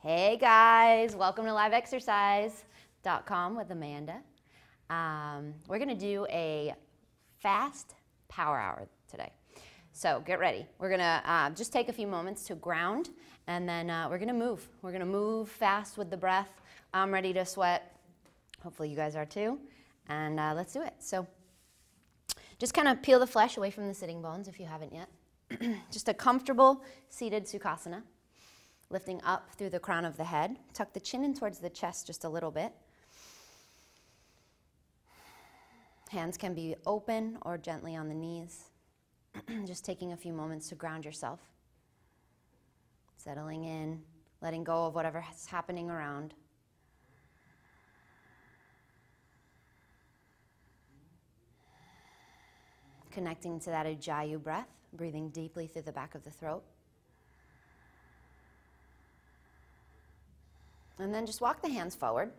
Hey guys, welcome to LiveExercise.com with Amanda. We're going to do a fast power hour today. So get ready. We're going to just take a few moments to ground, and then we're going to move. We're going to move fast with the breath. I'm ready to sweat. Hopefully you guys are too. And let's do it. So just kind of peel the flesh away from the sitting bones if you haven't yet. Just a comfortable seated Sukhasana. Lifting up through the crown of the head. Tuck the chin in towards the chest just a little bit. Hands can be open or gently on the knees. Just taking a few moments to ground yourself. Settling in, letting go of whatever is happening around. Connecting to that Ujjayi breath, breathing deeply through the back of the throat. And then just walk the hands forward.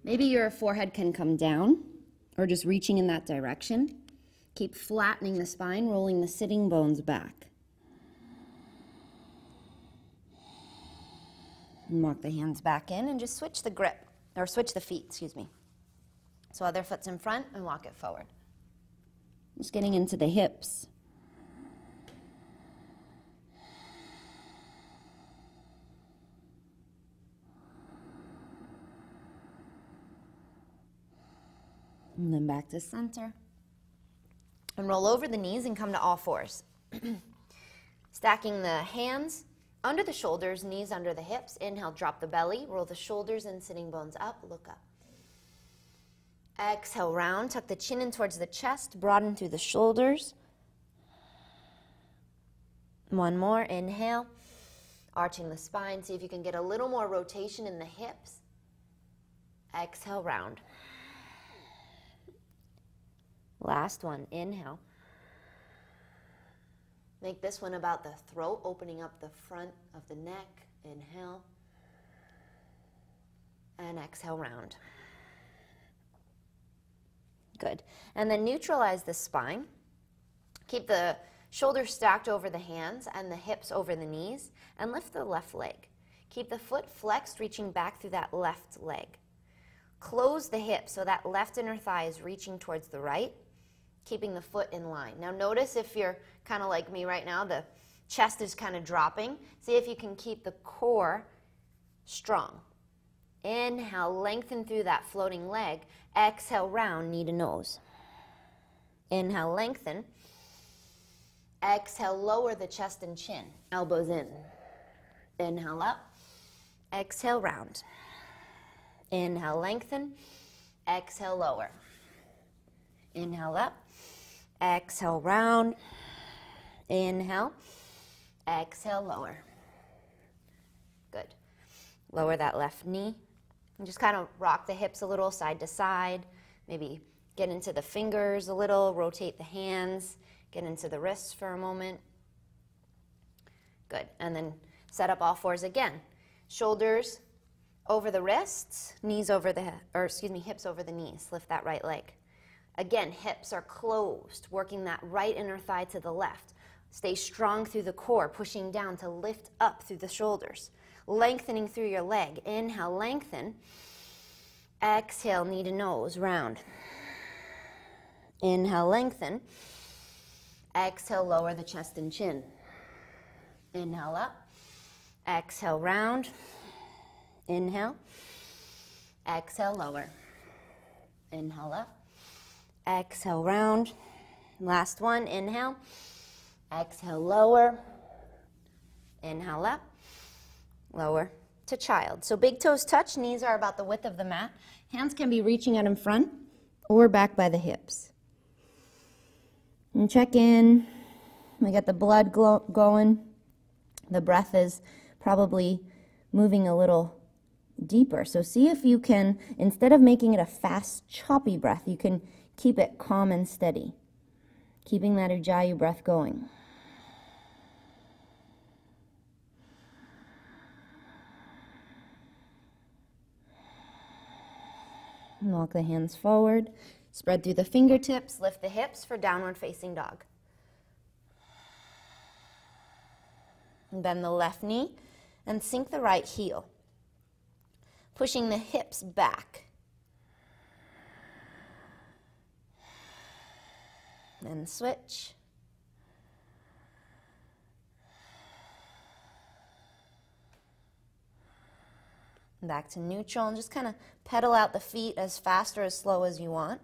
Maybe your forehead can come down or just reaching in that direction. Keep flattening the spine, rolling the sitting bones back. And walk the hands back in and just switch the grip, or switch the feet, excuse me. So other foot's in front and walk it forward. Just getting into the hips. And then back to center. And roll over the knees and come to all fours. Stacking the hands under the shoulders, knees under the hips. Inhale, drop the belly. Roll the shoulders and sitting bones up. Look up. Exhale, round. Tuck the chin in towards the chest. Broaden through the shoulders. One more. Inhale. Arching the spine. See if you can get a little more rotation in the hips. Exhale, round. Last one, inhale. Make this one about the throat, opening up the front of the neck. Inhale. And exhale, round. Good. And then neutralize the spine. Keep the shoulders stacked over the hands and the hips over the knees. And lift the left leg. Keep the foot flexed, reaching back through that left leg. Close the hip so that left inner thigh is reaching towards the right. Keeping the foot in line. Now notice if you're kind of like me right now, the chest is kind of dropping. See if you can keep the core strong. Inhale, lengthen through that floating leg. Exhale, round, knee to nose. Inhale, lengthen. Exhale, lower the chest and chin. Elbows in. Inhale, up. Exhale, round. Inhale, lengthen. Exhale, lower. Inhale, up. Exhale, round. Inhale. Exhale, lower. Good. Lower that left knee. And just kind of rock the hips a little side to side. Maybe get into the fingers a little. Rotate the hands. Get into the wrists for a moment. Good. And then set up all fours again. Shoulders over the wrists. Knees over the, hips over the knees. Lift that right leg. Again, hips are closed, working that right inner thigh to the left. Stay strong through the core, pushing down to lift up through the shoulders. Lengthening through your leg. Inhale, lengthen. Exhale, knee to nose, round. Inhale, lengthen. Exhale, lower the chest and chin. Inhale, up. Exhale, round. Inhale. Exhale, lower. Inhale, up. Exhale, round. Last one, inhale. Exhale, lower. Inhale, up. Lower to child. So big toes touch, knees are about the width of the mat. Hands can be reaching out in front or back by the hips. And check in. We got the blood going. The breath is probably moving a little deeper. So see if you can, instead of making it a fast, choppy breath, you can keep it calm and steady, keeping that Ujjayi breath going. Walk the hands forward, spread through the fingertips, lift the hips for downward facing dog. And bend the left knee, and sink the right heel, pushing the hips back. Then switch. Back to neutral, and just kind of pedal out the feet as fast or as slow as you want.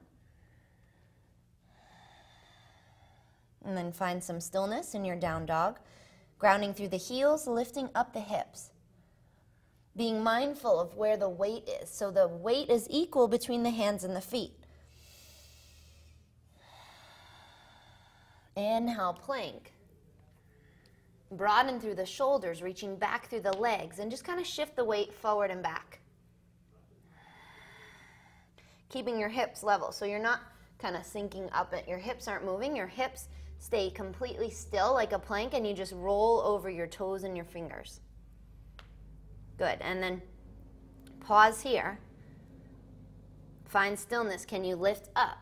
And then find some stillness in your down dog, grounding through the heels, lifting up the hips. Being mindful of where the weight is, so the weight is equal between the hands and the feet. Inhale, plank. Broaden through the shoulders, reaching back through the legs, and just kind of shift the weight forward and back. Keeping your hips level, so you're not kind of sinking up. Your hips aren't moving. Your hips stay completely still like a plank, and you just roll over your toes and your fingers. Good, and then pause here. Find stillness. Can you lift up?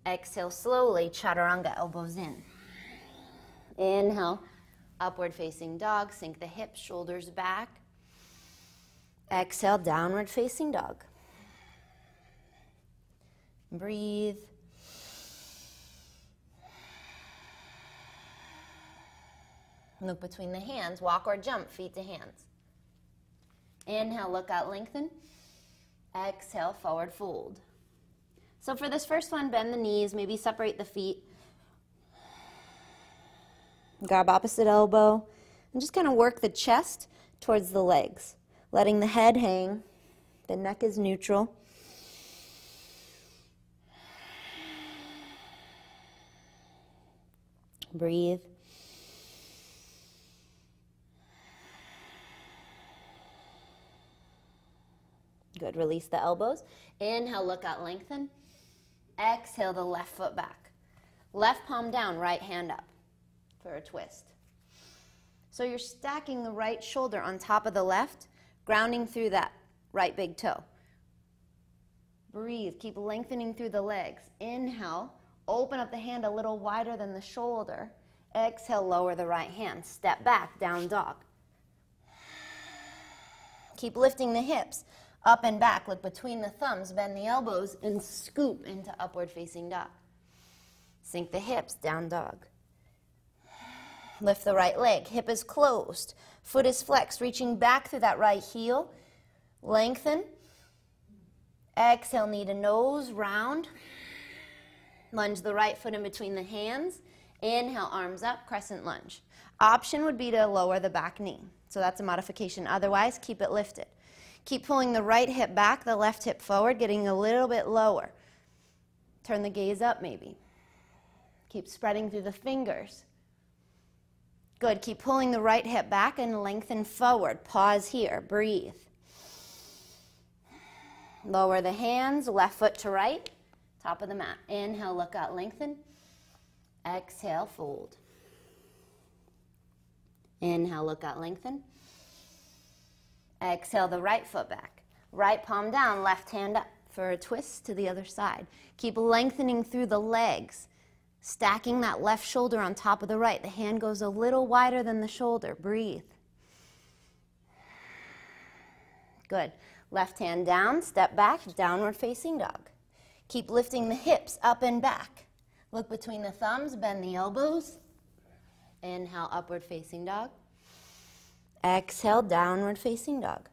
Exhale slowly, chaturanga, elbows in. Inhale. Upward facing dog, sink the hips, shoulders back. Exhale, downward facing dog. Breathe. Look between the hands, walk or jump, feet to hands. Inhale, look out, lengthen. Exhale, forward fold. So for this first one, bend the knees, maybe separate the feet. Grab opposite elbow, and just kind of work the chest towards the legs, letting the head hang. The neck is neutral. Breathe. Good, release the elbows. Inhale, look out, lengthen. Exhale, the left foot back. Left palm down, right hand up for a twist. So you're stacking the right shoulder on top of the left, grounding through that right big toe. Breathe, keep lengthening through the legs. Inhale, open up the hand a little wider than the shoulder. Exhale, lower the right hand. Step back, down dog. Keep lifting the hips up and back. Look between the thumbs, bend the elbows, and scoop into upward facing dog. Sink the hips, down dog. Lift the right leg, hip is closed, foot is flexed, reaching back through that right heel. Lengthen. Exhale, knee to nose, round. Lunge the right foot in between the hands. Inhale, arms up, crescent lunge. Option would be to lower the back knee. So that's a modification. Otherwise, keep it lifted. Keep pulling the right hip back, the left hip forward, getting a little bit lower. Turn the gaze up maybe. Keep spreading through the fingers. Good, keep pulling the right hip back and lengthen forward. Pause here, breathe. Lower the hands, left foot to right, top of the mat. Inhale, look out, lengthen. Exhale, fold. Inhale, look out, lengthen. Exhale, the right foot back. Right palm down, left hand up for a twist to the other side. Keep lengthening through the legs. Stacking that left shoulder on top of the right. The hand goes a little wider than the shoulder. Breathe. Good. Left hand down, step back, downward facing dog. Keep lifting the hips up and back. Look between the thumbs, bend the elbows. Inhale, upward facing dog. Exhale, downward facing dog.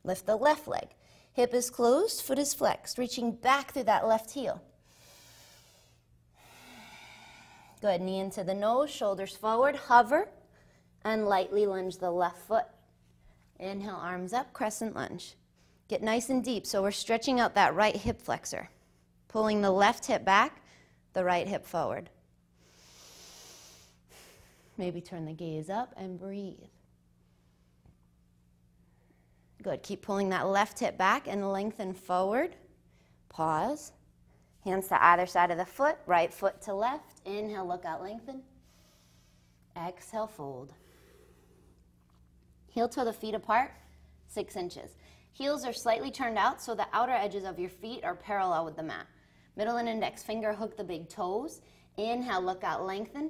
Lift the left leg. Hip is closed, foot is flexed, reaching back through that left heel. Good, knee into the nose, shoulders forward, hover, and lightly lunge the left foot. Inhale, arms up, crescent lunge. Get nice and deep, so we're stretching out that right hip flexor. Pulling the left hip back, the right hip forward. Maybe turn the gaze up and breathe. Good, keep pulling that left hip back and lengthen forward. Pause. Hands to either side of the foot, right foot to left. Inhale, look out, lengthen. Exhale, fold. Heel toe the feet apart, 6 inches. Heels are slightly turned out so the outer edges of your feet are parallel with the mat. Middle and index finger hook the big toes. Inhale, look out, lengthen.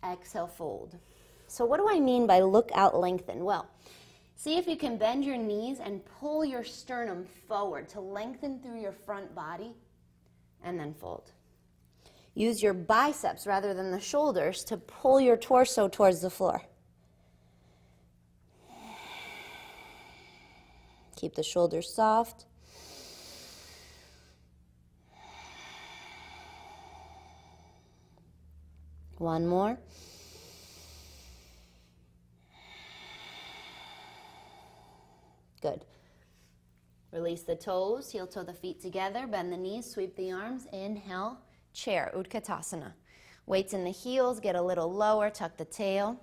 Exhale, fold. So what do I mean by look out, lengthen? Well, see if you can bend your knees and pull your sternum forward to lengthen through your front body, and then fold. Use your biceps rather than the shoulders to pull your torso towards the floor. Keep the shoulders soft. One more. Good. Release the toes, heel toe the feet together, bend the knees, sweep the arms, inhale, chair, Utkatasana. Weights in the heels, get a little lower, tuck the tail.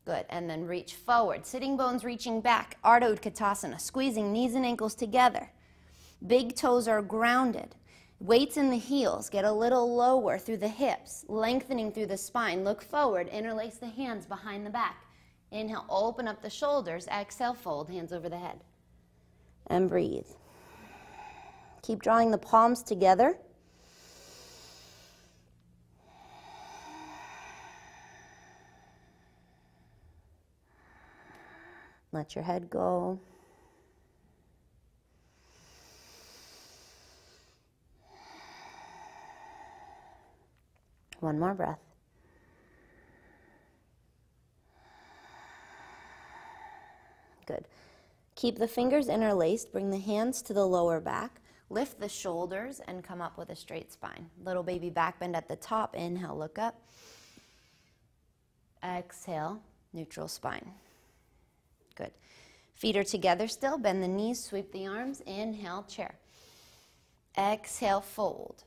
Good, and then reach forward. Sitting bones reaching back, Ardha Utkatasana, squeezing knees and ankles together. Big toes are grounded. Weights in the heels, get a little lower through the hips, lengthening through the spine. Look forward, interlace the hands behind the back. Inhale, open up the shoulders. Exhale, fold, hands over the head. And breathe. Keep drawing the palms together. Let your head go. One more breath. Good. Keep the fingers interlaced. Bring the hands to the lower back. Lift the shoulders and come up with a straight spine. Little baby back bend at the top. Inhale, look up. Exhale, neutral spine. Good. Feet are together still. Bend the knees, sweep the arms. Inhale, chair. Exhale, fold.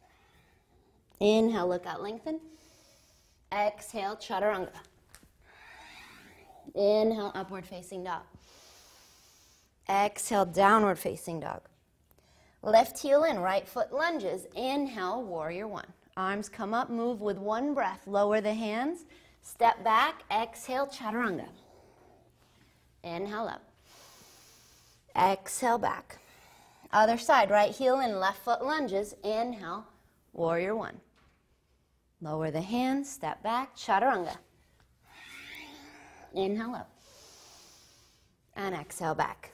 Inhale, look out, lengthen. Exhale, chaturanga. Inhale, upward facing dog. Exhale, downward facing dog. Left heel in, right foot lunges. Inhale, warrior one. Arms come up, move with one breath. Lower the hands, step back, exhale, chaturanga. Inhale up. Exhale back. Other side, right heel in, left foot lunges. Inhale, warrior one. Lower the hands, step back, chaturanga. Inhale up. And exhale back.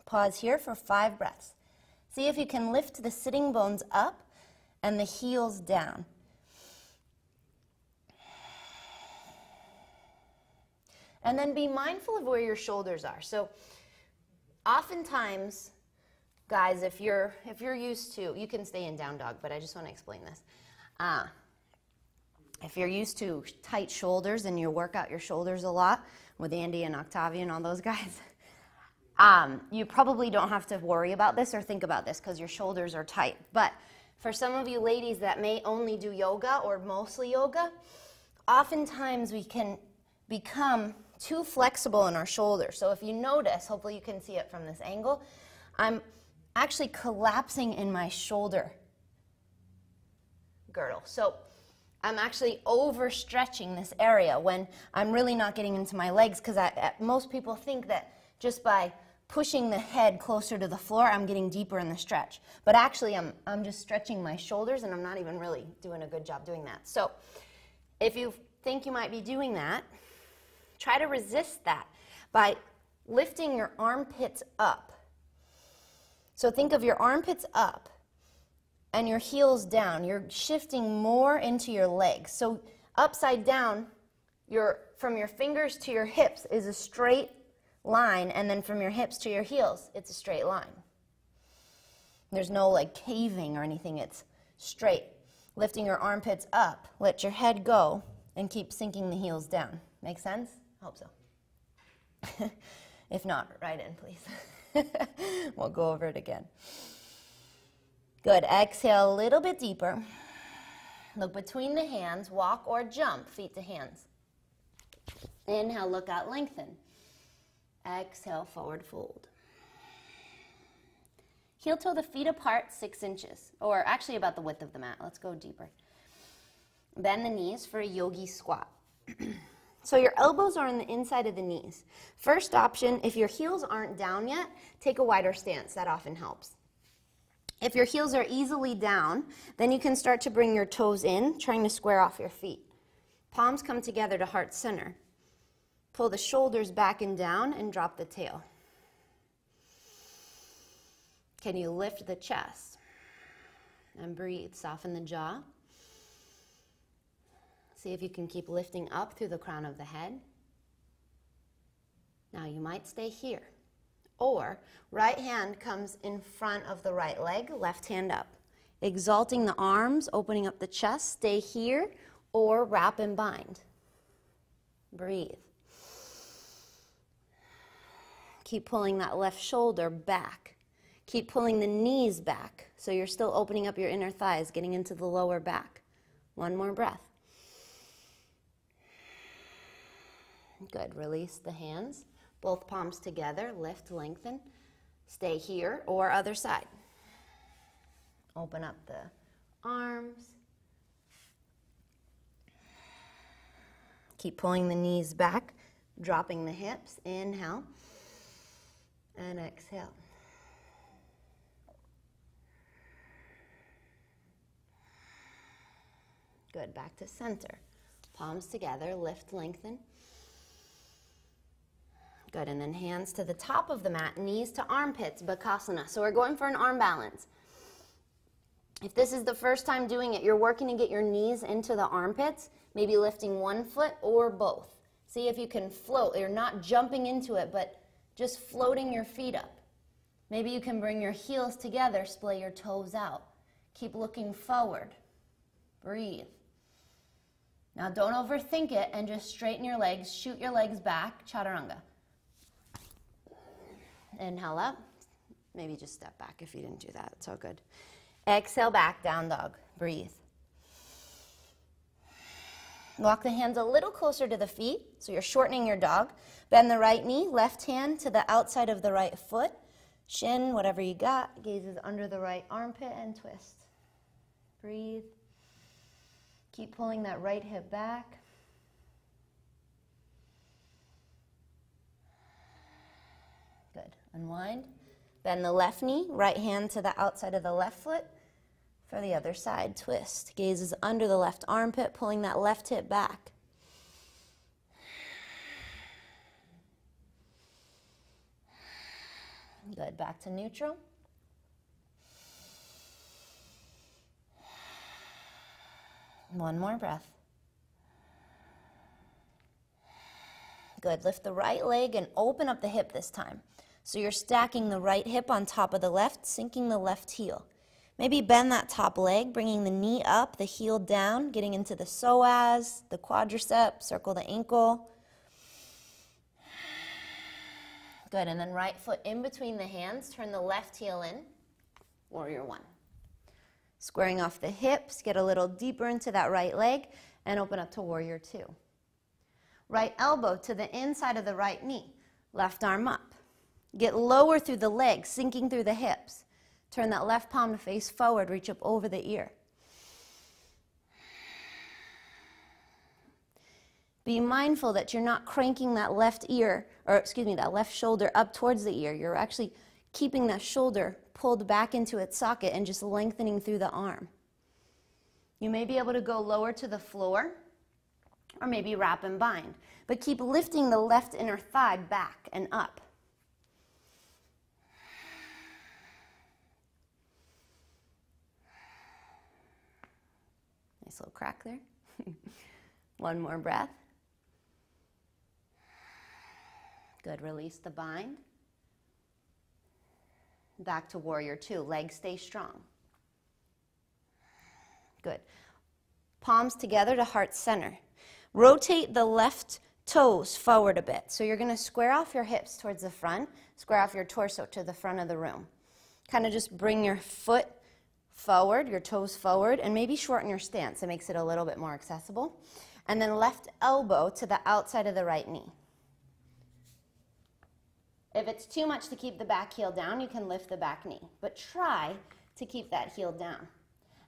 Pause here for 5 breaths. See if you can lift the sitting bones up and the heels down. And then be mindful of where your shoulders are. So oftentimes, guys, if you're used to, you can stay in down dog, but I just want to explain this. If you're used to tight shoulders and you work out your shoulders a lot with Andy and Octavia and all those guys, you probably don't have to worry about this or think about this because your shoulders are tight. But for some of you ladies that may only do yoga or mostly yoga, oftentimes we can become too flexible in our shoulders. So if you notice, hopefully you can see it from this angle, I'm actually collapsing in my shoulder girdle. So I'm actually overstretching this area when I'm really not getting into my legs, because most people think that just by pushing the head closer to the floor, I'm getting deeper in the stretch. But actually, I'm just stretching my shoulders, and I'm not even really doing a good job doing that. So if you think you might be doing that, try to resist that by lifting your armpits up. So think of your armpits up and your heels down. You're shifting more into your legs. So upside down, from your fingers to your hips is a straight line, and then from your hips to your heels, it's a straight line. There's no like caving or anything, it's straight. Lifting your armpits up, let your head go, and keep sinking the heels down. Make sense? I hope so. If not, write in, please. We'll go over it again. Good. Exhale a little bit deeper. Look between the hands, walk or jump, feet to hands. Inhale, look out, lengthen. Exhale, forward fold. Heel toe the feet apart 6 inches, or actually about the width of the mat. Let's go deeper. Bend the knees for a yogi squat. So your elbows are on the inside of the knees. First option, if your heels aren't down yet, take a wider stance. That often helps. If your heels are easily down, then you can start to bring your toes in, trying to square off your feet. Palms come together to heart center. Pull the shoulders back and down and drop the tail. Can you lift the chest? And breathe. Soften the jaw. See if you can keep lifting up through the crown of the head. Now you might stay here. Or right hand comes in front of the right leg, left hand up. Exalting the arms, opening up the chest, stay here, or wrap and bind. Breathe. Keep pulling that left shoulder back. Keep pulling the knees back, so you're still opening up your inner thighs, getting into the lower back. One more breath. Good. Release the hands. Both palms together. Lift, lengthen. Stay here or other side. Open up the arms. Keep pulling the knees back, dropping the hips. Inhale and exhale. Good. Back to center. Palms together. Lift, lengthen. Good. And then hands to the top of the mat, knees to armpits, Bakasana. So we're going for an arm balance. If this is the first time doing it, you're working to get your knees into the armpits, maybe lifting one foot or both. See if you can float. You're not jumping into it, but just floating your feet up. Maybe you can bring your heels together, splay your toes out. Keep looking forward. Breathe. Now don't overthink it and just straighten your legs, shoot your legs back, chaturanga. Inhale up. Maybe just step back if you didn't do that. It's all good. Exhale back, down dog. Breathe. Walk the hands a little closer to the feet, so you're shortening your dog. Bend the right knee, left hand to the outside of the right foot. Shin, whatever you got, gazes under the right armpit and twist. Breathe. Keep pulling that right hip back. Good. Unwind. Bend the left knee, right hand to the outside of the left foot. For the other side, twist. Gazes under the left armpit, pulling that left hip back. Good. Back to neutral. One more breath. Good. Lift the right leg and open up the hip this time. So you're stacking the right hip on top of the left, sinking the left heel. Maybe bend that top leg, bringing the knee up, the heel down, getting into the psoas, the quadricep, circle the ankle. Good, and then right foot in between the hands, turn the left heel in, warrior one. Squaring off the hips, get a little deeper into that right leg, and open up to warrior two. Right elbow to the inside of the right knee, left arm up. Get lower through the legs, sinking through the hips. Turn that left palm to face forward, reach up over the ear. Be mindful that you're not cranking that left ear, or excuse me, that left shoulder up towards the ear. You're actually keeping that shoulder pulled back into its socket and just lengthening through the arm. You may be able to go lower to the floor, or maybe wrap and bind, but keep lifting the left inner thigh back and up. Nice little crack there. One more breath. Good. Release the bind. Back to warrior two. Legs stay strong. Good. Palms together to heart center. Rotate the left toes forward a bit. So you're going to square off your hips towards the front, square off your torso to the front of the room. Kind of just bring your foot forward, your toes forward, and maybe shorten your stance. It makes it a little bit more accessible. And then left elbow to the outside of the right knee. If it's too much to keep the back heel down, you can lift the back knee, but try to keep that heel down.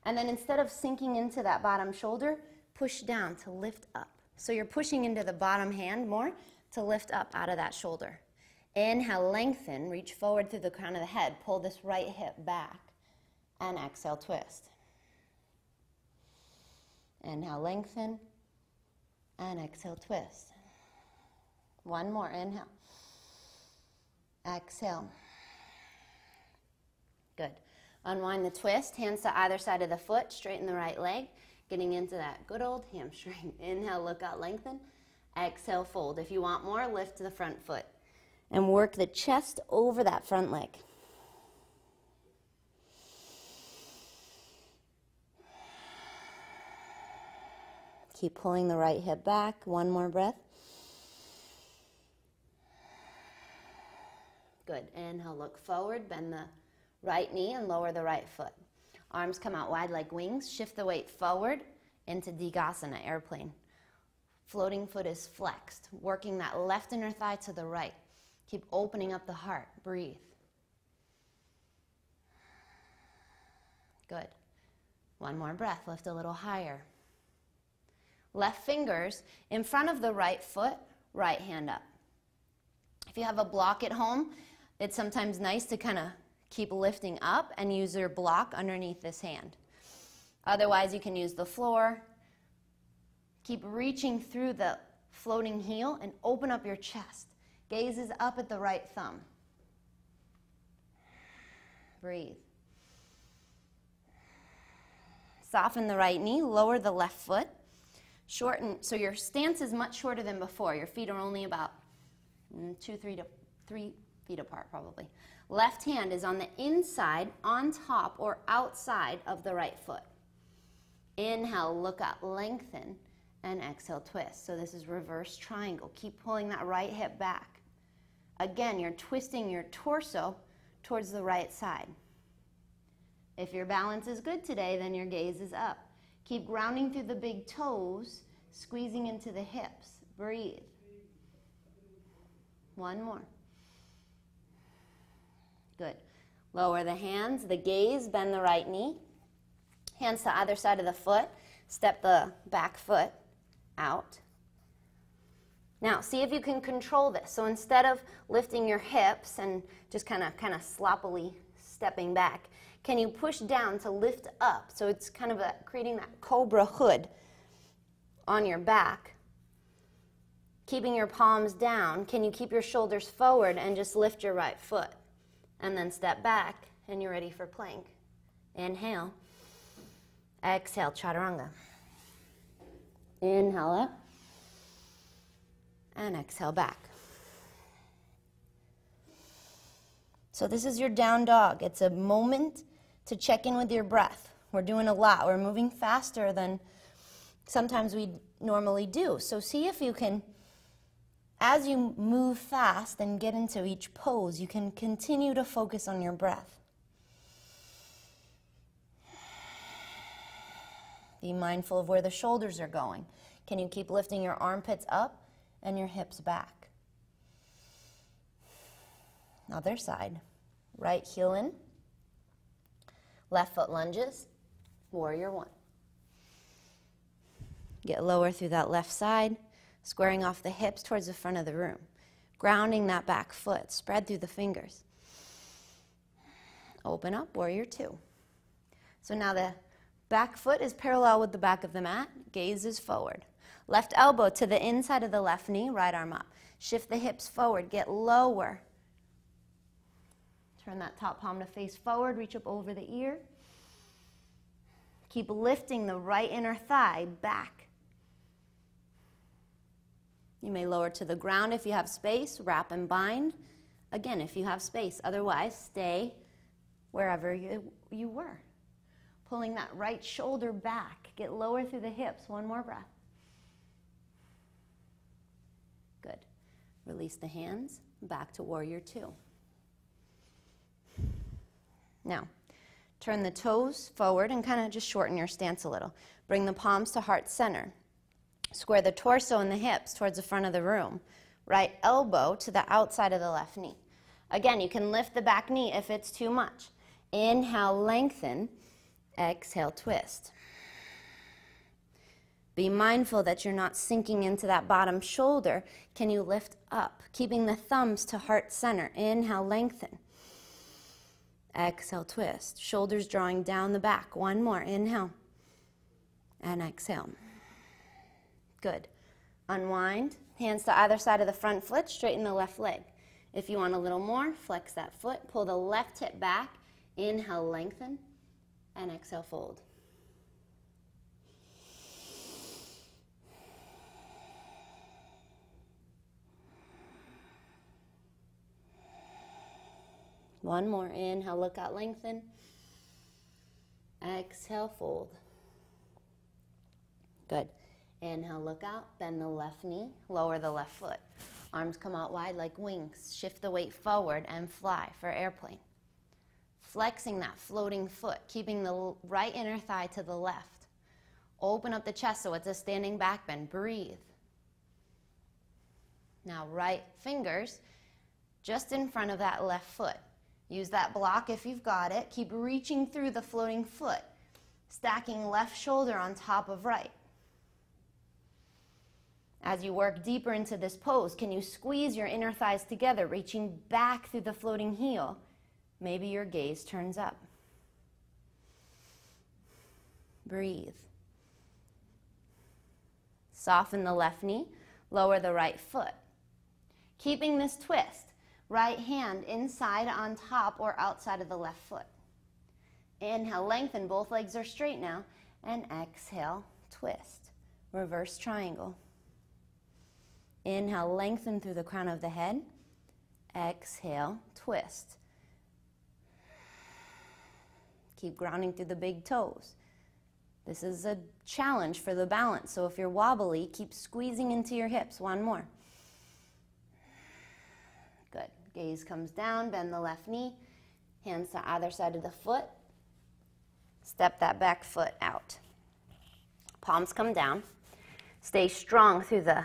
And then instead of sinking into that bottom shoulder, push down to lift up. So you're pushing into the bottom hand more to lift up out of that shoulder. Inhale, lengthen, reach forward through the crown of the head, pull this right hip back. And exhale, twist. Inhale, lengthen. And exhale, twist. One more, inhale. Exhale. Good. Unwind the twist, hands to either side of the foot, straighten the right leg, getting into that good old hamstring. Inhale, look out, lengthen. Exhale, fold. If you want more, lift the front foot and work the chest over that front leg. Keep pulling the right hip back. One more breath. Good. Inhale, look forward, bend the right knee and lower the right foot. Arms come out wide like wings. Shift the weight forward into Digasana, airplane. Floating foot is flexed, working that left inner thigh to the right. Keep opening up the heart. Breathe. Good. One more breath. Lift a little higher. Left fingers in front of the right foot, right hand up. If you have a block at home, it's sometimes nice to kind of keep lifting up and use your block underneath this hand. Otherwise, you can use the floor. Keep reaching through the floating heel and open up your chest. Gaze is up at the right thumb. Breathe. Soften the right knee, lower the left foot. Shorten, so your stance is much shorter than before. Your feet are only about 3 feet apart probably. Left hand is on the inside, on top, or outside of the right foot. Inhale, look up, lengthen, and exhale, twist. So this is reverse triangle. Keep pulling that right hip back. Again, you're twisting your torso towards the right side. If your balance is good today, then your gaze is up. Keep grounding through the big toes, squeezing into the hips. Breathe. One more. Good. Lower the hands, the gaze, bend the right knee. Hands to either side of the foot. Step the back foot out. Now, see if you can control this. So instead of lifting your hips and just kind of sloppily stepping back, can you push down to lift up? So it's kind of creating that cobra hood on your back. Keeping your palms down, can you keep your shoulders forward and just lift your right foot? And then step back, and you're ready for plank. Inhale. Exhale, chaturanga. Inhale up. And exhale back. So this is your down dog. It's a moment to check in with your breath. We're doing a lot. We're moving faster than sometimes we normally do. So see if you can, as you move fast and get into each pose, you can continue to focus on your breath. Be mindful of where the shoulders are going. Can you keep lifting your armpits up and your hips back? Other side. Right heel in. Left foot lunges. Warrior one. Get lower through that left side, squaring off the hips towards the front of the room. Grounding that back foot. Spread through the fingers. Open up, warrior two. So now the back foot is parallel with the back of the mat. Gaze is forward. Left elbow to the inside of the left knee, right arm up. Shift the hips forward, get lower. Turn that top palm to face forward, reach up over the ear. Keep lifting the right inner thigh back. You may lower to the ground if you have space, wrap and bind. Again, if you have space. Otherwise, stay wherever you were. Pulling that right shoulder back. Get lower through the hips. One more breath. Good. Release the hands. Back to warrior two. Now, turn the toes forward and kind of just shorten your stance a little. Bring the palms to heart center. Square the torso and the hips towards the front of the room. Right elbow to the outside of the left knee. Again, you can lift the back knee if it's too much. Inhale, lengthen. Exhale, twist. Be mindful that you're not sinking into that bottom shoulder. Can you lift up? Keeping the thumbs to heart center. Inhale, lengthen. Exhale, twist. Shoulders drawing down the back. One more. Inhale. And exhale. Good. Unwind, hands to either side of the front foot, straighten the left leg. If you want a little more, flex that foot, pull the left hip back, inhale, lengthen, and exhale, fold. One more, inhale, look out, lengthen, exhale, fold. Good. Inhale, look out, bend the left knee, lower the left foot. Arms come out wide like wings. Shift the weight forward and fly for airplane. Flexing that floating foot, keeping the right inner thigh to the left. Open up the chest so it's a standing back bend. Breathe. Now right fingers just in front of that left foot. Use that block if you've got it. Keep reaching through the floating foot. Stacking left shoulder on top of right. As you work deeper into this pose, can you squeeze your inner thighs together, reaching back through the floating heel? Maybe your gaze turns up. Breathe. Soften the left knee, lower the right foot. Keeping this twist, right hand inside on top or outside of the left foot. Inhale, lengthen, both legs are straight now, and exhale, twist. Reverse triangle. Inhale, lengthen through the crown of the head. Exhale, twist. Keep grounding through the big toes. This is a challenge for the balance, so if you're wobbly, keep squeezing into your hips. One more. Good. Gaze comes down, bend the left knee, hands to either side of the foot. Step that back foot out. Palms come down. Stay strong through the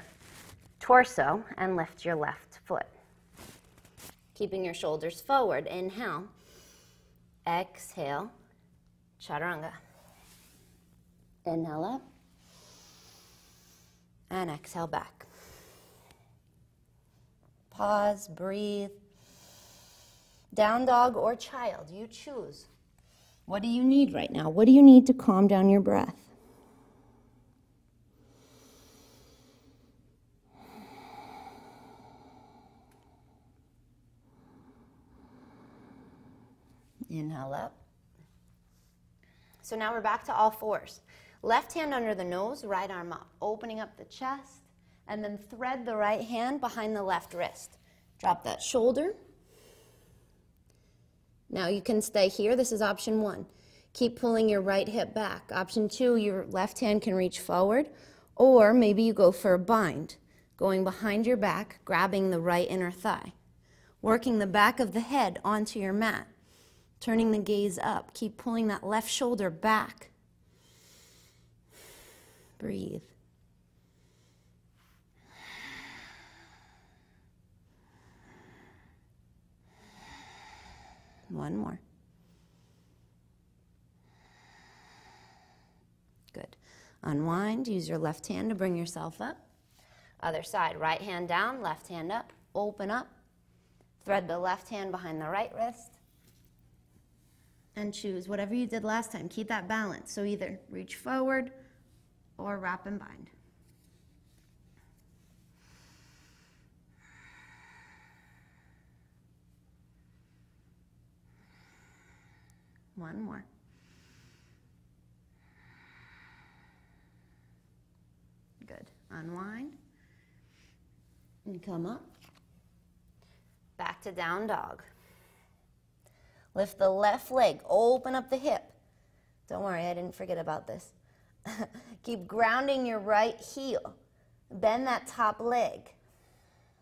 torso and lift your left foot. Keeping your shoulders forward. Inhale. Exhale. Chaturanga. Inhale up. And exhale back. Pause, breathe. Down dog or child, you choose. What do you need right now? What do you need to calm down your breath? Inhale up. So now we're back to all fours. Left hand under the nose, right arm up, opening up the chest, and then thread the right hand behind the left wrist. Drop that shoulder. Now you can stay here. This is option one. Keep pulling your right hip back. Option two, your left hand can reach forward, or maybe you go for a bind, going behind your back, grabbing the right inner thigh, working the back of the head onto your mat. Turning the gaze up. Keep pulling that left shoulder back. Breathe. One more. Good. Unwind. Use your left hand to bring yourself up. Other side. Right hand down, left hand up. Open up. Thread the left hand behind the right wrist. And choose whatever you did last time. Keep that balance. So either reach forward or wrap and bind. One more. Good. Unwind. And come up. Back to down dog. Lift the left leg, open up the hip. Don't worry, I didn't forget about this. Keep grounding your right heel. Bend that top leg.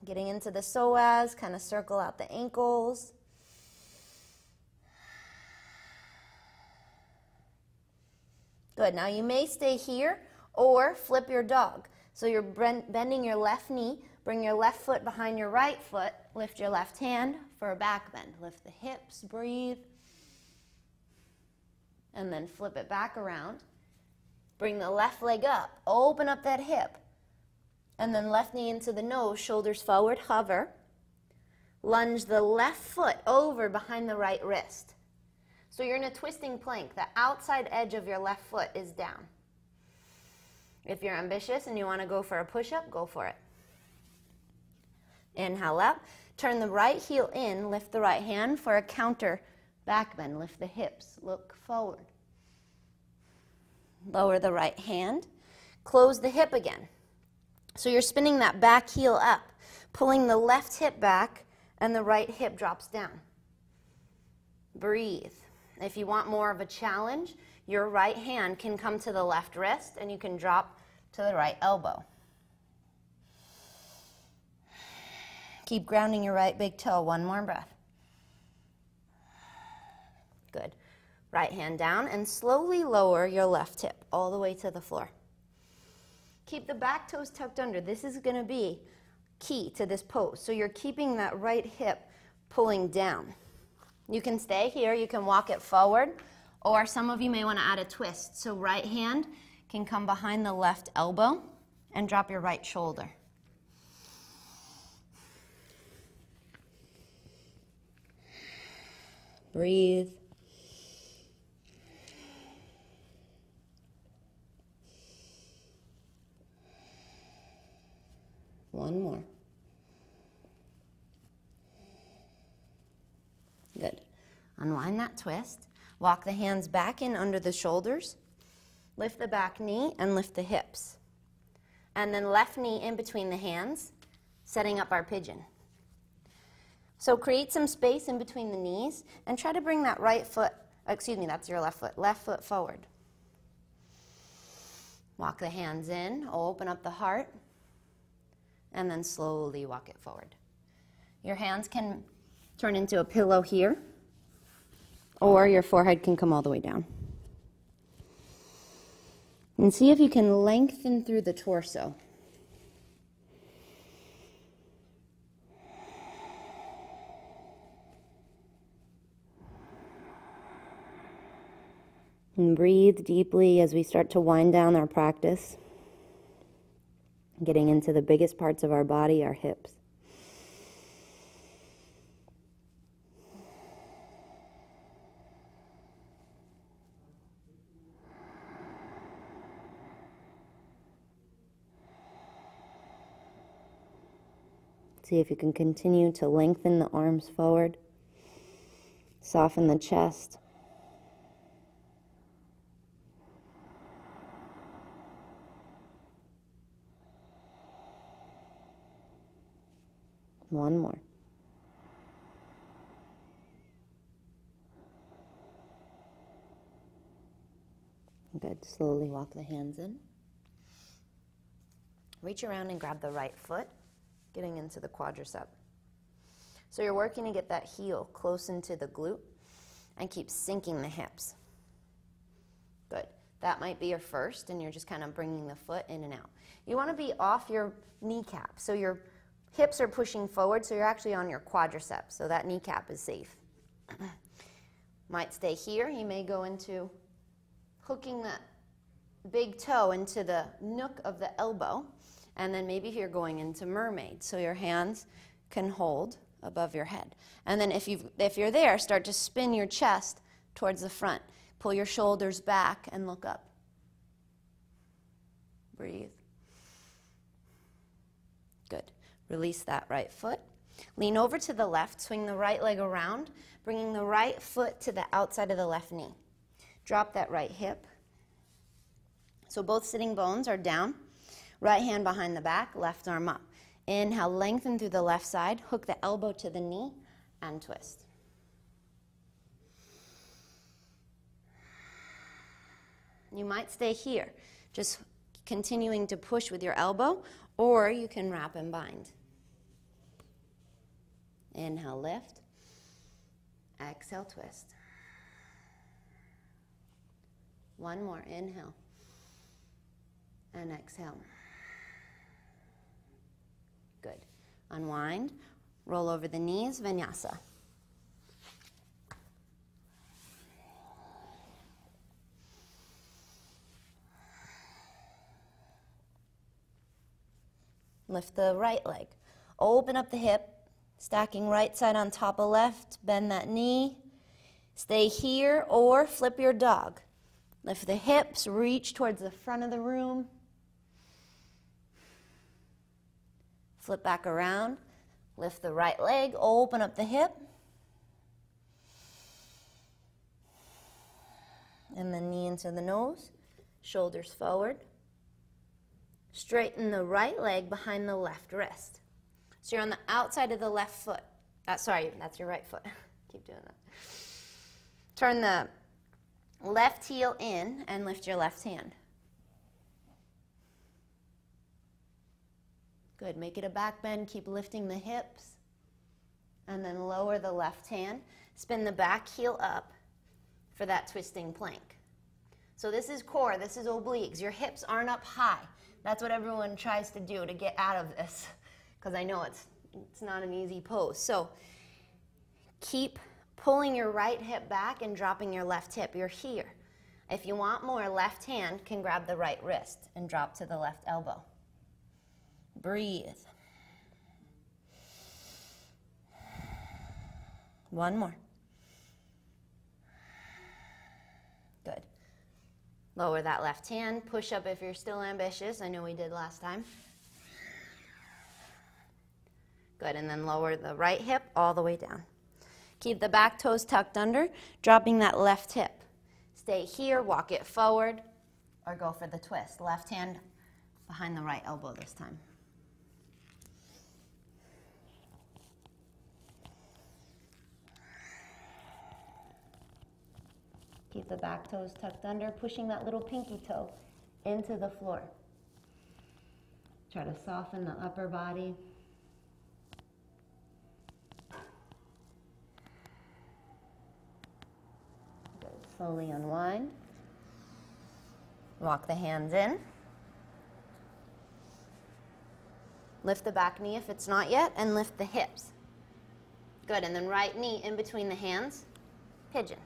Getting into the psoas, kind of circle out the ankles. Good, now you may stay here or flip your dog. So you're bending your left knee, bring your left foot behind your right foot, lift your left hand for a back bend. Lift the hips, breathe, and then flip it back around. Bring the left leg up, open up that hip, and then left knee into the nose, shoulders forward, hover. Lunge the left foot over behind the right wrist. So you're in a twisting plank. The outside edge of your left foot is down. If you're ambitious and you want to go for a push-up, go for it. Inhale up. Turn the right heel in. Lift the right hand for a counter back bend. Lift the hips. Look forward. Lower the right hand. Close the hip again. So you're spinning that back heel up, pulling the left hip back, and the right hip drops down. Breathe. If you want more of a challenge, your right hand can come to the left wrist, and you can drop to the right elbow. Keep grounding your right big toe. One more breath. Good. Right hand down, and slowly lower your left hip all the way to the floor. Keep the back toes tucked under. This is going to be key to this pose. So you're keeping that right hip pulling down. You can stay here. You can walk it forward, or some of you may want to add a twist. So right hand can come behind the left elbow and drop your right shoulder. Breathe. One more. Good. Unwind that twist. Walk the hands back in under the shoulders. Lift the back knee and lift the hips. And then left knee in between the hands, setting up our pigeon. So create some space in between the knees and try to bring that right foot, that's your left foot forward. Walk the hands in, open up the heart, and then slowly walk it forward. Your hands can turn into a pillow here, or your forehead can come all the way down. And see if you can lengthen through the torso. And breathe deeply as we start to wind down our practice, getting into the biggest parts of our body, our hips. See if you can continue to lengthen the arms forward, soften the chest. One more. Good. Slowly walk the hands in. Reach around and grab the right foot, getting into the quadricep. So you're working to get that heel close into the glute and keep sinking the hips. Good. That might be your first, and you're just kind of bringing the foot in and out. You want to be off your kneecap, so your hips are pushing forward, so you're actually on your quadricep, so that kneecap is safe. Might stay here. You may go into hooking that big toe into the nook of the elbow, and then maybe you're going into mermaid, so your hands can hold above your head. And then if you're there, start to spin your chest towards the front. Pull your shoulders back and look up. Breathe. Good. Release that right foot. Lean over to the left, swing the right leg around, bringing the right foot to the outside of the left knee. Drop that right hip. So both sitting bones are down. Right hand behind the back, left arm up. Inhale, lengthen through the left side, hook the elbow to the knee, and twist. You might stay here, just continuing to push with your elbow, or you can wrap and bind. Inhale, lift. Exhale, twist. One more, inhale. And exhale. Good. Unwind. Roll over the knees, vinyasa. Lift the right leg. Open up the hip. Stacking right side on top of left. Bend that knee. Stay here or flip your dog. Lift the hips. Reach towards the front of the room. Flip back around, lift the right leg, open up the hip. And then knee into the nose, shoulders forward. Straighten the right leg behind the left wrist. So you're on the outside of the left foot. Sorry, that's your right foot. Keep doing that. Turn the left heel in and lift your left hand. Good, make it a back bend, keep lifting the hips. And then lower the left hand. Spin the back heel up for that twisting plank. So this is core, this is obliques. Your hips aren't up high. That's what everyone tries to do to get out of this, because I know it's not an easy pose. So keep pulling your right hip back and dropping your left hip. You're here. If you want more, left hand can grab the right wrist and drop to the left elbow. Breathe. One more. Good. Lower that left hand. Push up if you're still ambitious. I know we did last time. Good, and then lower the right hip all the way down. Keep the back toes tucked under, dropping that left hip. Stay here, walk it forward, or go for the twist. Left hand behind the right elbow this time. Keep the back toes tucked under, pushing that little pinky toe into the floor. Try to soften the upper body. Good. Slowly unwind. Walk the hands in. Lift the back knee if it's not yet, and lift the hips. Good, and then right knee in between the hands, pigeon.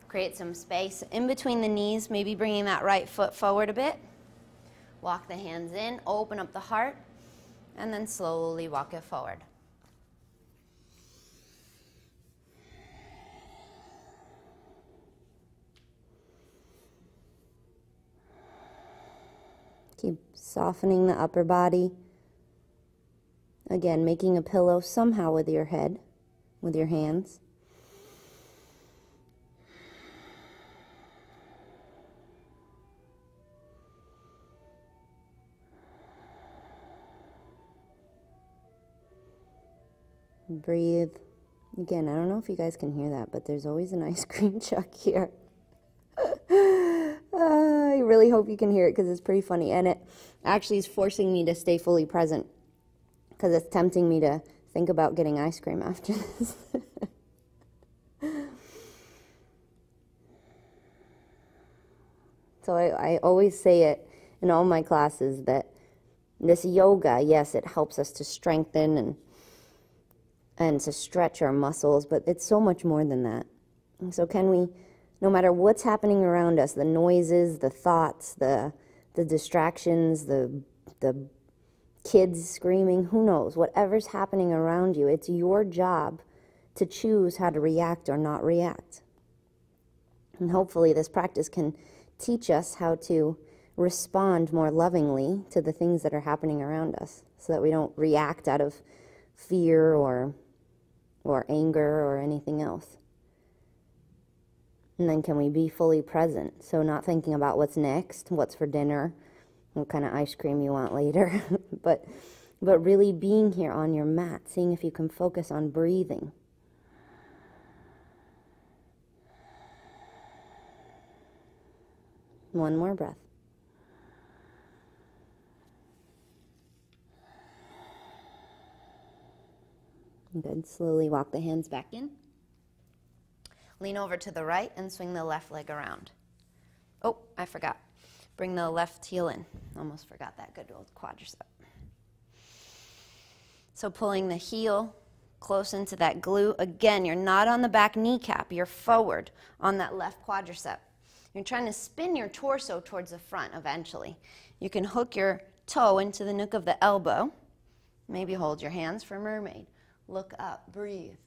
Create some space in between the knees, maybe bringing that right foot forward a bit. Walk the hands in, open up the heart, and then slowly walk it forward. Keep softening the upper body. Again, making a pillow somehow with your head, with your hands. Breathe. Again, I don't know if you guys can hear that, but there's always an ice cream truck here. I really hope you can hear it because it's pretty funny. And it actually is forcing me to stay fully present because it's tempting me to think about getting ice cream after this. So I always say it in all my classes that this yoga, yes, it helps us to strengthen and to stretch our muscles, but it's so much more than that. And so can we, no matter what's happening around us, the noises, the thoughts, the distractions, the kids screaming, who knows, whatever's happening around you, it's your job to choose how to react or not react. And hopefully this practice can teach us how to respond more lovingly to the things that are happening around us so that we don't react out of fear or anger or anything else. And then can we be fully present? So not thinking about what's next, what's for dinner, what kind of ice cream you want later, but really being here on your mat, seeing if you can focus on breathing. One more breath. Good. Slowly walk the hands back in. Lean over to the right and swing the left leg around. Oh, I forgot. Bring the left heel in. Almost forgot that good old quadricep. So pulling the heel close into that glute. Again, you're not on the back kneecap. You're forward on that left quadricep. You're trying to spin your torso towards the front eventually. You can hook your toe into the nook of the elbow. Maybe hold your hands for mermaid. Look up, breathe.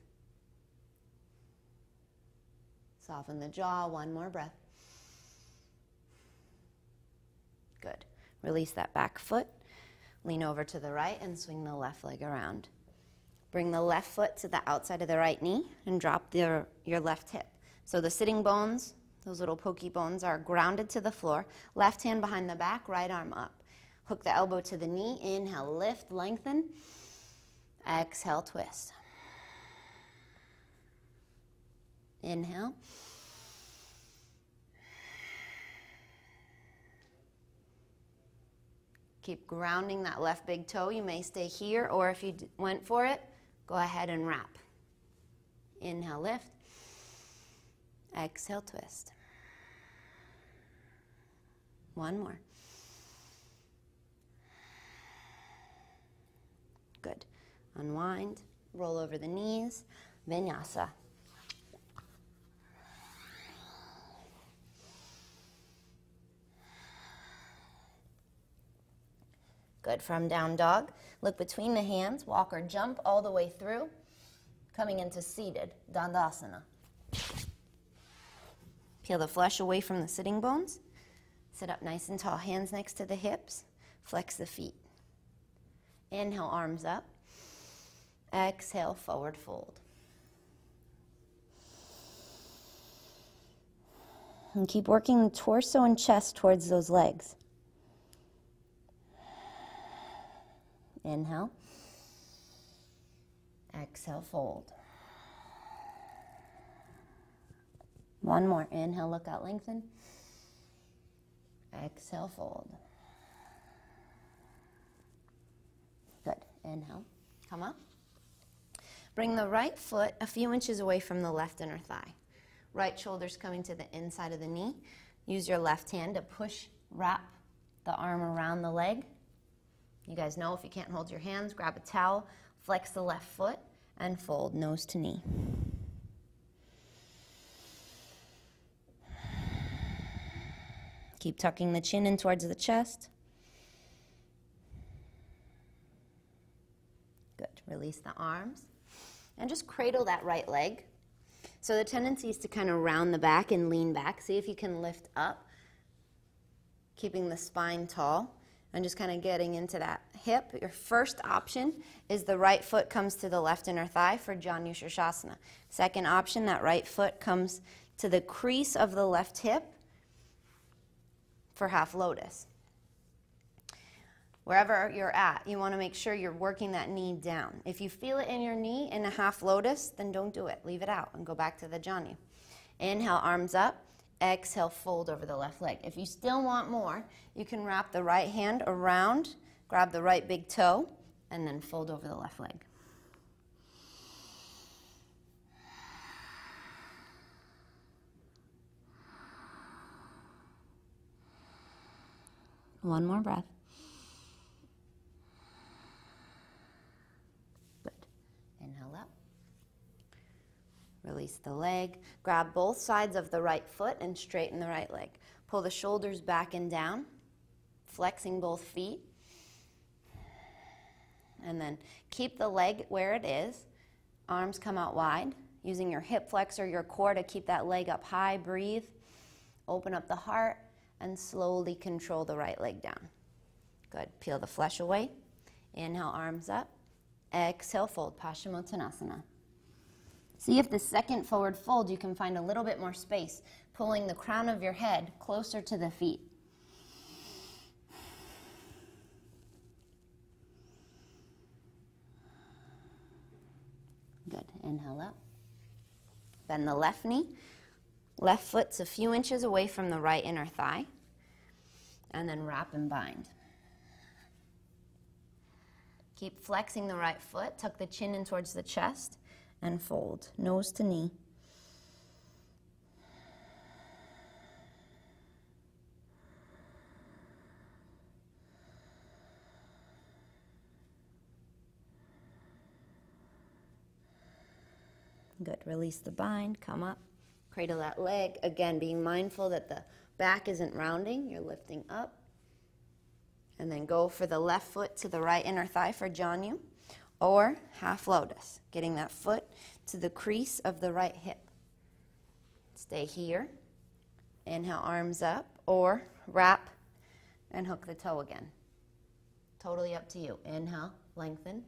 Soften the jaw, one more breath. Good. Release that back foot. Lean over to the right and swing the left leg around. Bring the left foot to the outside of the right knee and drop your left hip. So the sitting bones, those little pokey bones, are grounded to the floor. Left hand behind the back, right arm up. Hook the elbow to the knee. Inhale, lift, lengthen. Exhale, twist. Inhale. Keep grounding that left big toe. You may stay here, or if you went for it, go ahead and wrap. Inhale, lift. Exhale, twist. One more. Good. Unwind, roll over the knees, vinyasa. Good. From down dog, look between the hands, walk or jump all the way through, coming into seated, Dandasana. Peel the flesh away from the sitting bones. Sit up nice and tall, hands next to the hips, flex the feet. Inhale, arms up. Exhale, forward fold. And keep working the torso and chest towards those legs. Inhale. Exhale, fold. One more. Inhale, look out, lengthen. Exhale, fold. Good. Inhale. Come up. Bring the right foot a few inches away from the left inner thigh. Right shoulder's coming to the inside of the knee. Use your left hand to push, wrap the arm around the leg. You guys know if you can't hold your hands, grab a towel, flex the left foot, and fold nose to knee. Keep tucking the chin in towards the chest. Good. Release the arms. And just cradle that right leg. So the tendency is to kind of round the back and lean back. See if you can lift up, keeping the spine tall, and just kind of getting into that hip. Your first option is the right foot comes to the left inner thigh for Janu Shirshasana. Second option, that right foot comes to the crease of the left hip for half lotus. Wherever you're at, you want to make sure you're working that knee down. If you feel it in your knee in a half lotus, then don't do it. Leave it out and go back to the Janu. Inhale, arms up. Exhale, fold over the left leg. If you still want more, you can wrap the right hand around, grab the right big toe, and then fold over the left leg. One more breath. Good. Inhale up. Release the leg. Grab both sides of the right foot and straighten the right leg. Pull the shoulders back and down, flexing both feet. And then keep the leg where it is. Arms come out wide. Using your hip flexor, your core to keep that leg up high. Breathe. Open up the heart and slowly control the right leg down. Good. Peel the flesh away. Inhale, arms up. Exhale, fold. Paschimottanasana. See if the second forward fold you can find a little bit more space, pulling the crown of your head closer to the feet. Good. Inhale up. Bend the left knee. Left foot's a few inches away from the right inner thigh. And then wrap and bind. Keep flexing the right foot. Tuck the chin in towards the chest. And fold, nose to knee. Good. Release the bind, come up, cradle that leg. Again, being mindful that the back isn't rounding, you're lifting up. And then go for the left foot to the right inner thigh for Janu. Or half lotus, getting that foot to the crease of the right hip. Stay here. Inhale, arms up, or wrap and hook the toe again. Totally up to you. Inhale, lengthen.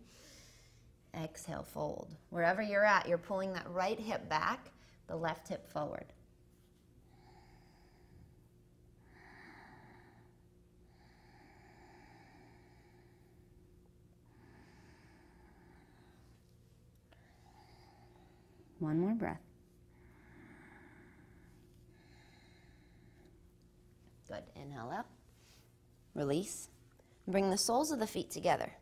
Exhale, fold. Wherever you're at, you're pulling that right hip back, the left hip forward. One more breath. Good. Inhale up. Release. Bring the soles of the feet together.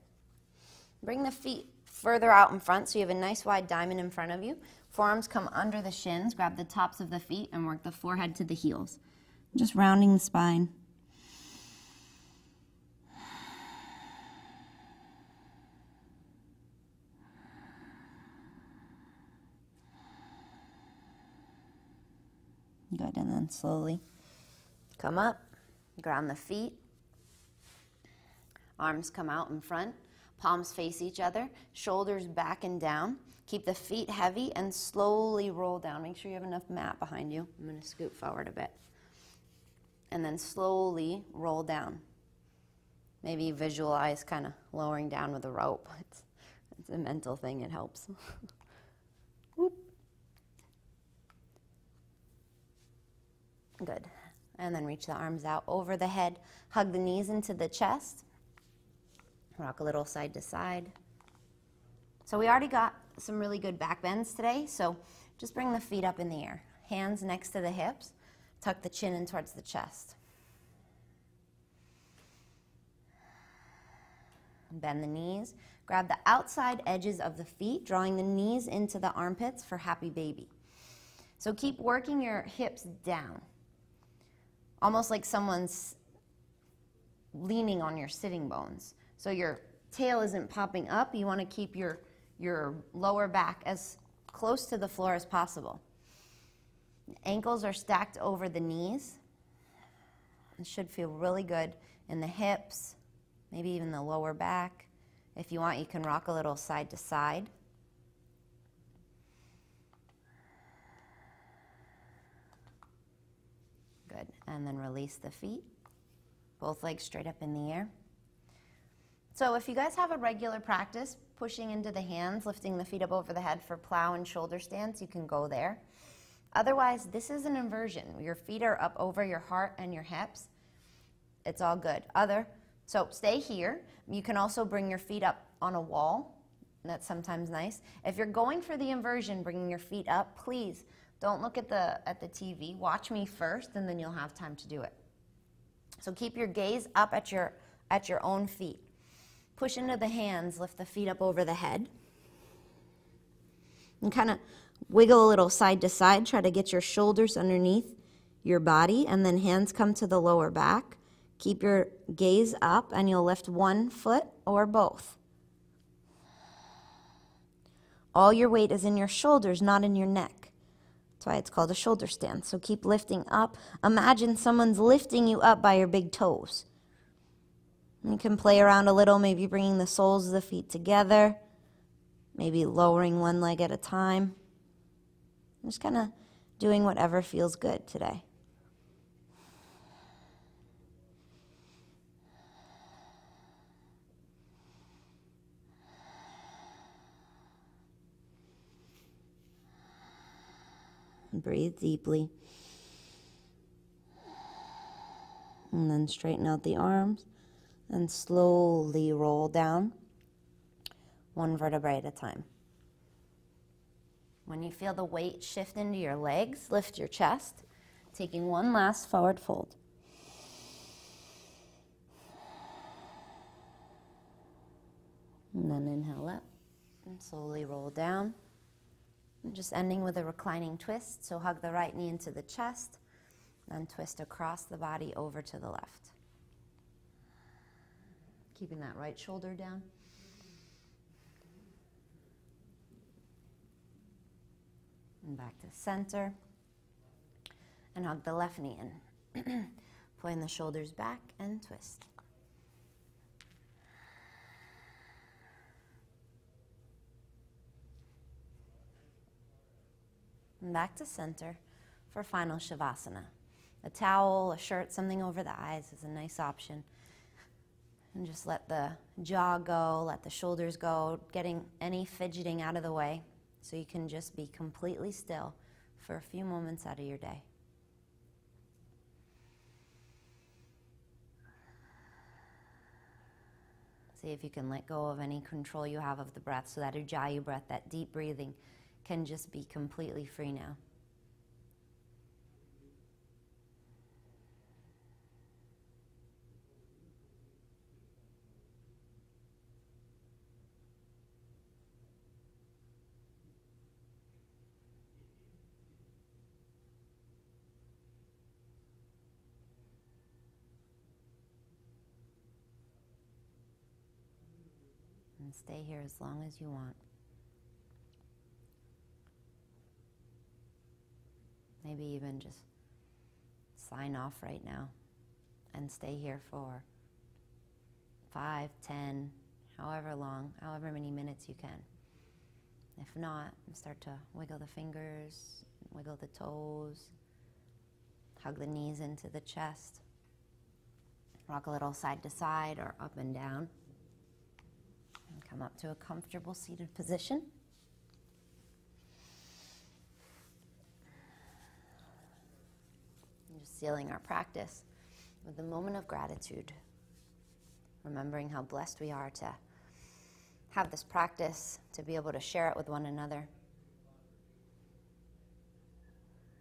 Bring the feet further out in front so you have a nice wide diamond in front of you. Forearms come under the shins. Grab the tops of the feet and work the forehead to the heels. Just rounding the spine. Good, and then slowly come up, ground the feet. Arms come out in front, palms face each other, shoulders back and down. Keep the feet heavy and slowly roll down. Make sure you have enough mat behind you. I'm going to scoot forward a bit. And then slowly roll down. Maybe visualize kind of lowering down with a rope. It's a mental thing, it helps. Whoop. Good. And then reach the arms out over the head. Hug the knees into the chest. Rock a little side to side. So we already got some really good back bends today, so just bring the feet up in the air. Hands next to the hips. Tuck the chin in towards the chest. Bend the knees. Grab the outside edges of the feet, drawing the knees into the armpits for happy baby. So keep working your hips down. Almost like someone's leaning on your sitting bones. So your tail isn't popping up. You want to keep your lower back as close to the floor as possible. Ankles are stacked over the knees. It should feel really good in the hips, maybe even the lower back. If you want, you can rock a little side to side. Good. And then release the feet. Both legs straight up in the air. So if you guys have a regular practice, pushing into the hands, lifting the feet up over the head for plow and shoulder stance, you can go there. Otherwise, this is an inversion. Your feet are up over your heart and your hips. It's all good. So stay here. You can also bring your feet up on a wall. That's sometimes nice. If you're going for the inversion, bringing your feet up, please don't look at the TV. Watch me first, and then you'll have time to do it. So keep your gaze up at your own feet. Push into the hands, lift the feet up over the head. And kind of wiggle a little side to side. Try to get your shoulders underneath your body, and then hands come to the lower back. Keep your gaze up, and you'll lift one foot or both. All your weight is in your shoulders, not in your neck. That's why it's called a shoulder stand. So keep lifting up. Imagine someone's lifting you up by your big toes. You can play around a little, maybe bringing the soles of the feet together, maybe lowering one leg at a time. Just kind of doing whatever feels good today. Breathe deeply. And then straighten out the arms. And slowly roll down, one vertebrae at a time. When you feel the weight shift into your legs, lift your chest, taking one last forward fold. And then inhale up, and slowly roll down. And just ending with a reclining twist, so hug the right knee into the chest, then twist across the body over to the left. Keeping that right shoulder down. And back to center. And hug the left knee in. Point the shoulders back and twist. And back to center for final Shavasana. A towel, a shirt, something over the eyes is a nice option. And just let the jaw go, let the shoulders go, getting any fidgeting out of the way so you can just be completely still for a few moments out of your day. See if you can let go of any control you have of the breath so that Ujjayi breath, that deep breathing, can just be completely free now. And stay here as long as you want. Maybe even just sign off right now and stay here for 5, 10, however long, however many minutes you can. If not, start to wiggle the fingers, wiggle the toes, hug the knees into the chest, rock a little side to side or up and down. And come up to a comfortable seated position. And just sealing our practice with a moment of gratitude, remembering how blessed we are to have this practice, to be able to share it with one another.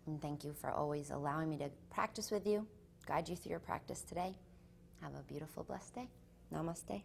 And thank you for always allowing me to practice with you, guide you through your practice today. Have a beautiful, blessed day. Namaste.